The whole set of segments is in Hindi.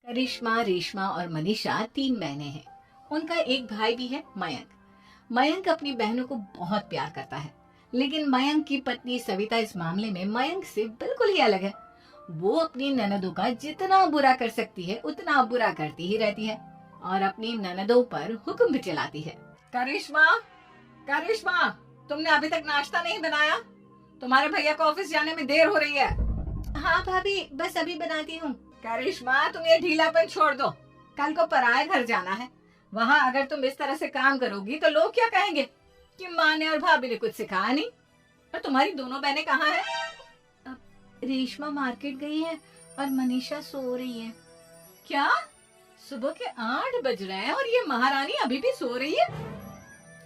करिश्मा, रेशमा और मनीषा तीन बहनें हैं। उनका एक भाई भी है, मयंक। मयंक अपनी बहनों को बहुत प्यार करता है, लेकिन मयंक की पत्नी सविता इस मामले में मयंक से बिल्कुल ही अलग है। वो अपनी ननदों का जितना बुरा कर सकती है उतना बुरा करती ही रहती है और अपनी ननदों पर हुक्म भी चलाती है। करिश्मा, करिश्मा, तुमने अभी तक नाश्ता नहीं बनाया? तुम्हारे भैया को ऑफिस जाने में देर हो रही है। हाँ भाभी, बस अभी बनाती हूँ। करिश्मा, तुम ये ढीलापन छोड़ दो। कल को पराये घर जाना है। वहाँ अगर तुम इस तरह से काम करोगी तो लोग क्या कहेंगे कि माँ ने और भाभी ने कुछ सिखाया नहीं। और तुम्हारी दोनों बहनें कहाँ हैं? रेशमा मार्केट गई है और मनीषा सो रही है। क्या? सुबह के 8 बज रहे हैं और ये महारानी अभी भी सो रही है?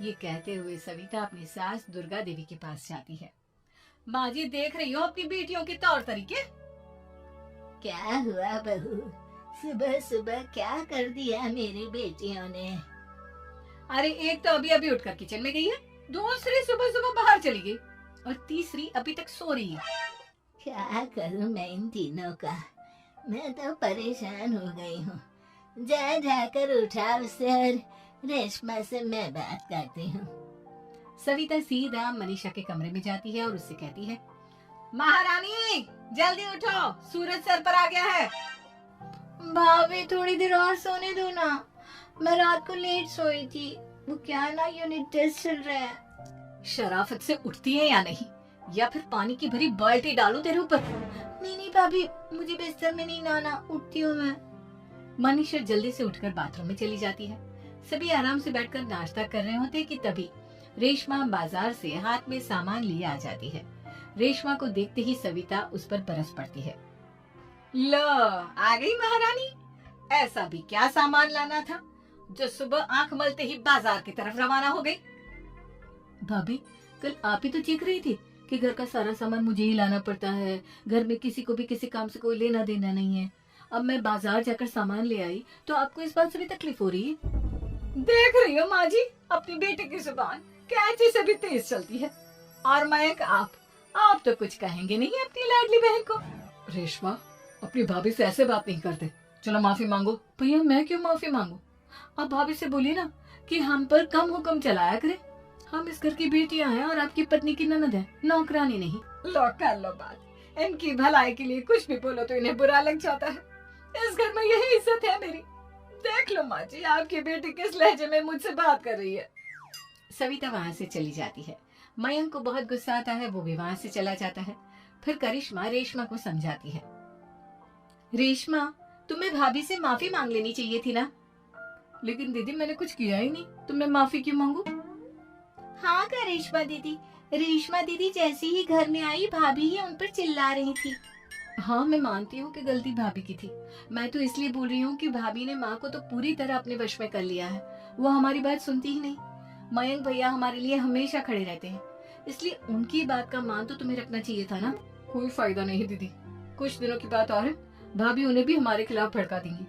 ये कहते हुए सविता अपनी सास दुर्गा देवी के पास जाती है। माँ जी, देख रही हो अपनी बेटियों के तौर तरीके? क्या हुआ बहू, सुबह सुबह क्या कर दिया मेरी बेटियों ने? अरे, एक तो अभी अभी उठकर किचन में गई है, दूसरी सुबह सुबह बाहर चली गई और तीसरी अभी तक सो रही है। क्या करूं मैं इन तीनों का, मैं तो परेशान हो गई हूँ। जा जाकर उठा उसे और रेशमा से मैं बात करती हूँ। सविता सीधा मनीषा के कमरे में जाती है और उससे कहती है, महारानी जल्दी उठो, सूरज सर पर आ गया है। भाभी थोड़ी देर और सोने दो ना, मैं रात को लेट सोई थी। वो क्या ना यूनिट टेस्ट चल रहा है। शराफत से उठती है या नहीं, या फिर पानी की भरी बाल्टी डालूं तेरे ऊपर? नहीं भाभी, मुझे बिस्तर में नहीं लाना, उठती हूँ मैं। मनीषा जल्दी से उठकर बाथरूम में चली जाती है। सभी आराम से बैठकर नाश्ता कर रहे होते कि तभी रेशमा बाजार से हाथ में सामान लिए आ जाती है। रेशमा को देखते ही सविता उस पर बरस पड़ती है। लो, आ गई महारानी। ऐसा भी क्या सामान लाना था जो सुबह आंख मलते ही बाजार की तरफ रवाना हो गई? भाभी, कल आप ही तो चीख रही थी कि घर का सारा सामान मुझे ही लाना पड़ता है, घर में किसी को भी किसी काम से कोई लेना देना नहीं है। अब मैं बाजार जाकर सामान ले आई तो आपको इस बात से भी तकलीफ हो रही है? देख रही हो माँ जी, अपनी बेटी की जुबान कैंची से भी तेज चलती है। और मयंक, आप तो कुछ कहेंगे नहीं अपनी लाडली बहन को। रेशमा, अपनी भाभी से ऐसे बात नहीं करते। चलो माफी मांगो। भैया, मैं क्यों माफी मांगू? आप भाभी से बोलिए ना कि हम पर कम हुक्म चलाया करे। हम इस घर की बेटियां हैं और आपकी पत्नी की ननद है, नौकरानी नहीं। लो, कर लो बात। इनकी भलाई के लिए कुछ भी बोलो तो इन्हें बुरा लग जाता है। इस घर में यही इज्जत है मेरी। देख लो माँ जी, आपकी बेटी किस लहजे में मुझसे बात कर रही है। सविता वहाँ से चली जाती है। मयंक को बहुत गुस्सा आता है, वो भी वहाँ से चला जाता है। फिर करिश्मा रेशमा को समझाती है, रेशमा, तुम्हें भाभी से माफी मांग लेनी चाहिए थी ना। लेकिन दीदी, मैंने कुछ किया ही नहीं, तो मैं माफी क्यों मांगू? हाँ करिश्मा दीदी, रेशमा दीदी जैसे ही घर में आई भाभी ही उन पर चिल्ला रही थी। हाँ, मैं मानती हूँ कि गलती भाभी की थी। मैं तो इसलिए बोल रही हूँ कि भाभी ने माँ को तो पूरी तरह अपने वश में कर लिया है। वो हमारी बात सुनती ही नहीं। मयंक भैया हमारे लिए हमेशा खड़े रहते हैं, इसलिए उनकी बात का मान तो तुम्हें रखना चाहिए था ना। कोई फायदा नहीं दीदी, कुछ दिनों की बात और है, भाभी उन्हें भी हमारे खिलाफ भड़का देंगी।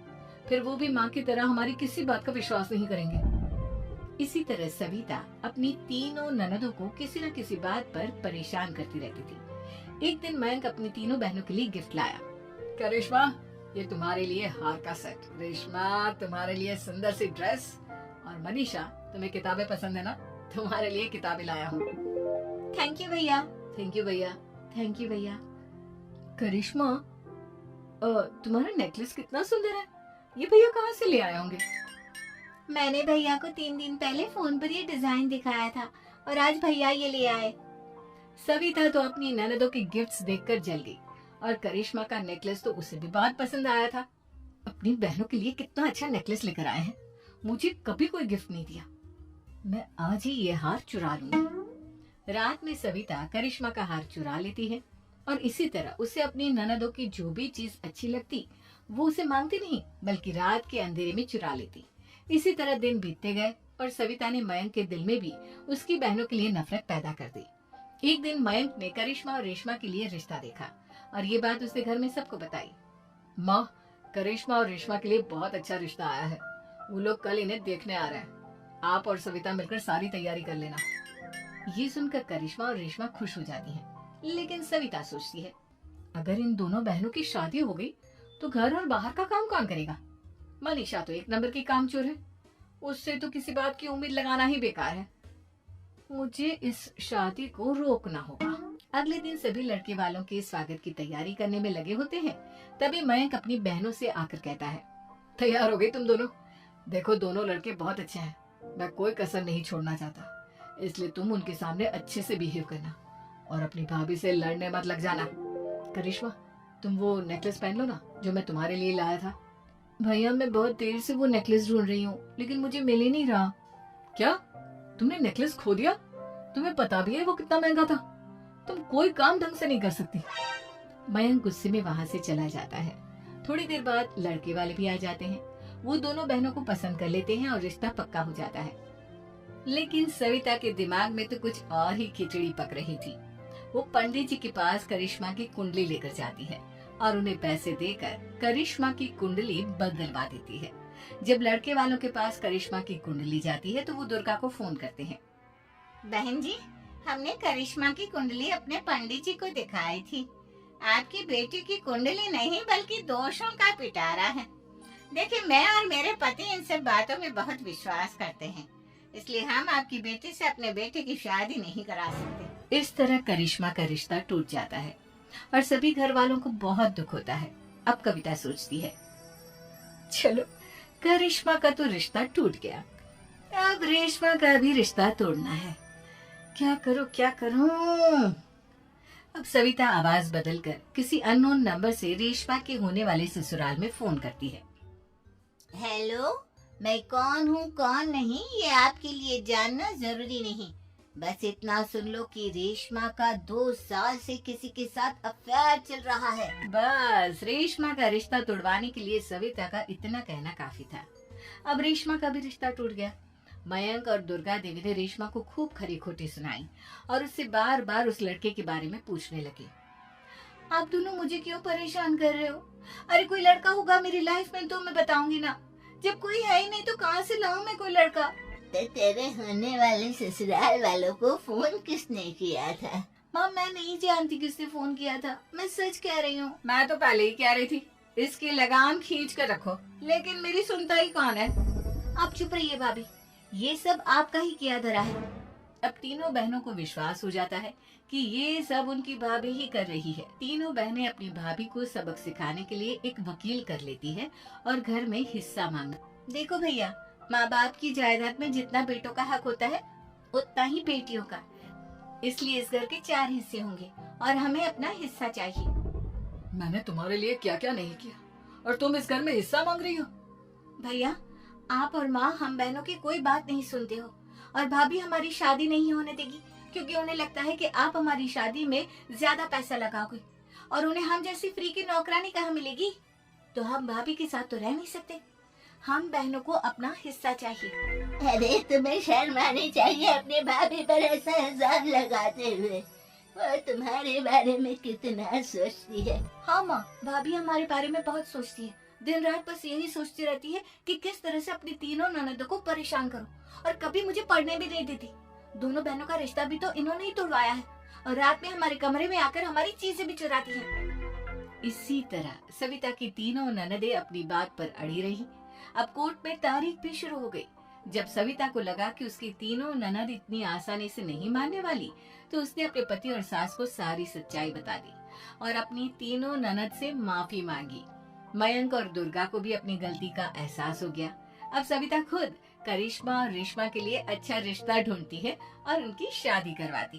फिर वो भी माँ की तरह हमारी किसी बात का विश्वास नहीं करेंगे। इसी तरह सविता अपनी तीनों ननदों को किसी न किसी बात पर परेशान करती रहती थी। एक दिन मयंक अपनी तीनों बहनों के लिए गिफ्ट लाया। करिश्मा, ये तुम्हारे लिए हार का सेट। रेशमा, तुम्हारे लिए सुंदर सी ड्रेस। और मनीषा, तुम्हें किताबें पसंद है ना, तुम्हारे लिए किताबें लाया हूँ। थैंक यू भैया। थैंक यू भैया। थैंक यू भैया। करिश्मा, तुम्हारा नेकलेस कितना सुंदर है, ये भैया कहाँ से ले आए होंगे? मैंने भैया को 3 दिन पहले फोन पर ये डिजाइन दिखाया था और आज भैया ये ले आए। सविता तो अपनी ननदों के गिफ्ट्स देखकर जल गई और करिश्मा का नेकलेस तो उसे भी बहुत पसंद आया था। अपनी बहनों के लिए कितना अच्छा नेकलेस लेकर आए हैं, मुझे कभी कोई गिफ्ट नहीं दिया। मैं आज ही ये हार चुरा लूंगी। रात में सविता करिश्मा का हार चुरा लेती है और इसी तरह उसे अपनी ननदों की जो भी चीज अच्छी लगती वो उसे मांगती नहीं, बल्कि रात के अंधेरे में चुरा लेती। इसी तरह दिन बीतते गए और सविता ने मयंक के दिल में भी उसकी बहनों के लिए नफरत पैदा कर दी। एक दिन मयंक ने करिश्मा और रेशमा के लिए रिश्ता देखा और ये बात उसने घर में सबको बताई। माँ, करिश्मा और रेशमा के लिए बहुत अच्छा रिश्ता आया है, वो लोग कल इन्हें देखने आ रहे हैं। आप और सविता मिलकर सारी तैयारी कर लेना। ये सुनकर करिश्मा और रेशमा खुश हो जाती हैं, लेकिन सविता सोचती है, अगर इन दोनों बहनों की शादी हो गई तो घर और बाहर का काम कौन करेगा? मनीषा तो एक नंबर की कामचोर है, उससे तो किसी बात की उम्मीद लगाना ही बेकार है। मुझे इस शादी को रोकना होगा। अगले दिन सभी लड़के वालों के स्वागत की तैयारी करने में लगे होते हैं। तभी मयंक अपनी बहनों से आकर कहता है, तैयार हो गई तुम दोनों? देखो दोनों लड़के बहुत अच्छे हैं, मैं कोई कसर नहीं छोड़ना चाहता, इसलिए तुम उनके सामने अच्छे से बिहेव करना और अपनी भाभी से लड़ने मत लग जाना। करिश्मा, तुम वो नेकलेस पहन लो ना जो मैं तुम्हारे लिए लाया था। भैया मैं बहुत देर से वो नेकलेस ढूंढ रही हूँ, लेकिन मुझे मिल ही नहीं रहा। क्या तुमने नेकलेस खो दिया? तुम्हें पता भी है वो कितना महंगा था? तुम कोई काम ढंग से नहीं कर सकती। मयंक गुस्से में वहां से चला जाता है। थोड़ी देर बाद लड़के वाले भी आ जाते हैं। वो दोनों बहनों को पसंद कर लेते हैं और रिश्ता पक्का हो जाता है। लेकिन सविता के दिमाग में तो कुछ और ही खिचड़ी पक रही थी। वो पंडित जी के पास करिश्मा की कुंडली लेकर जाती है और उन्हें पैसे देकर करिश्मा की कुंडली बदलवा देती है। जब लड़के वालों के पास करिश्मा की कुंडली जाती है तो वो दुर्गा को फोन करते हैं। बहन जी, हमने करिश्मा की कुंडली अपने पंडित जी को दिखाई थी। आपकी बेटी की कुंडली नहीं बल्कि दोषों का पिटारा है। देखिए, मैं और मेरे पति इन सब बातों में बहुत विश्वास करते हैं, इसलिए हम आपकी बेटी से अपने बेटे की शादी नहीं करा सकते। इस तरह करिश्मा का रिश्ता टूट जाता है और सभी घर वालों को बहुत दुख होता है। अब कविता सोचती है, चलो करिश्मा का तो रिश्ता टूट गया, अब रेशमा का भी रिश्ता तोड़ना है। क्या करूं क्या करूं? अब सविता आवाज बदलकर किसी अननोन नंबर से रेशमा के होने वाले ससुराल में फोन करती है। हेलो, मैं कौन हूँ कौन नहीं ये आपके लिए जानना जरूरी नहीं। बस इतना सुन लो कि रेशमा का 2 साल से किसी के साथ अफेयर चल रहा है। बस रेशमा का रिश्ता तोड़वाने के लिए सविता का इतना कहना काफी था। अब रेशमा का भी रिश्ता टूट गया। मयंक और दुर्गा देवी ने रेशमा को खूब खरी खोटी सुनाई और उससे बार बार उस लड़के के बारे में पूछने लगे। आप दोनों मुझे क्यों परेशान कर रहे हो? अरे कोई लड़का होगा मेरी लाइफ में तो मैं बताऊंगी ना, जब कोई है ही नहीं तो कहाँ से लाऊं मैं कोई लड़का? तो तेरे होने वाले ससुराल वालों को फोन किसने किया था? माँ मैं नहीं जानती किसने फोन किया था, मैं सच कह रही हूँ। मैं तो पहले ही कह रही थी इसकी लगाम खींच कर रखो, लेकिन मेरी सुनता ही कौन है। आप चुप रहिए भाभी, ये सब आपका ही किया धरा है। अब तीनों बहनों को विश्वास हो जाता है कि ये सब उनकी भाभी ही कर रही है। तीनों बहनें अपनी भाभी को सबक सिखाने के लिए एक वकील कर लेती है और घर में हिस्सा मांगना। देखो भैया, माँ बाप की जायदाद में जितना बेटों का हक होता है उतना ही बेटियों का, इसलिए इस घर के 4 हिस्से होंगे और हमें अपना हिस्सा चाहिए। मैंने तुम्हारे लिए क्या क्या नहीं किया और तुम इस घर में हिस्सा मांग रही हो? भैया, आप और माँ हम बहनों की कोई बात नहीं सुनते हो और भाभी हमारी शादी नहीं होने देगी क्योंकि उन्हें लगता है कि आप हमारी शादी में ज्यादा पैसा लगाओगे और उन्हें हम जैसी फ्री की नौकरानी कहाँ मिलेगी। तो हम भाभी के साथ तो रह नहीं सकते, हम बहनों को अपना हिस्सा चाहिए। अरे तुम्हें शर्म आनी चाहिए अपने भाभी पर ऐसा इल्जाम लगाते हुए। वो तुम्हारे बारे में कितना सोचती है। हाँ माँ, भाभी हमारे बारे में बहुत सोचती है, दिन रात बस यही सोचती रहती है कि किस तरह से अपनी तीनों ननदों को परेशान करूं और कभी मुझे पढ़ने भी नहीं देती। दोनों बहनों का रिश्ता भी तो इन्होंने ही तोड़वाया है और रात में हमारे कमरे में आकर हमारी चीजें भी चुराती हैं। इसी तरह सविता की तीनों ननदें अपनी बात पर अड़ी रही। अब कोर्ट में तारीख भी शुरू हो गई। जब सविता को लगा कि उसकी तीनों ननद इतनी आसानी से नहीं मानने वाली, तो उसने अपने पति और सास को सारी सच्चाई बता दी और अपनी तीनों ननद से माफी मांगी। मयंक और दुर्गा को भी अपनी गलती का एहसास हो गया। अब सविता खुद करिश्मा और रेशमा के लिए अच्छा रिश्ता ढूंढती है और उनकी शादी करवाती है।